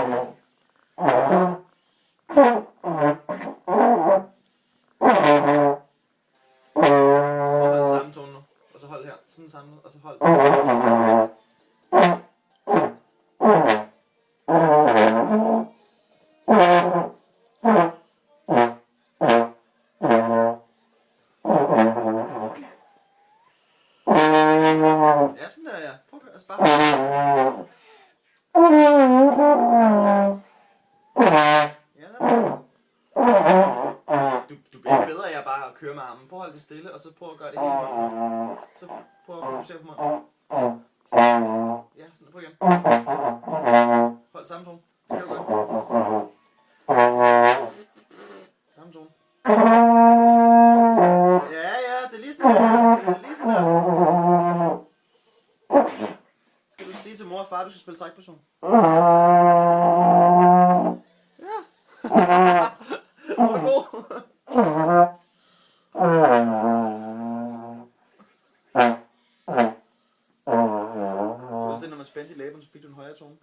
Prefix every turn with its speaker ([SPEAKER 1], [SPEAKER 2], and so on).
[SPEAKER 1] Hold samme tone nu. Og så hold her. Sådan samlet. Og så hold. Ja, sådan der, ja. Prøv at bare. Ja, du bliver ikke bedre af at bare køre med armen. Prøv at holde den stille, og så prøv at gøre det hele i munden. Så prøv at fokusere på munden. Ja, sådan. Prøv igen. Hold samme tone. Det kan du godt. Samme tone. Ja, det er lige sådan der. Det er lige sådan der. Skal du sige til mor og far, at du skal spille trækperson? Ja. Hvor er du god? Det er når man spændte i læben, så fik du en højere tone.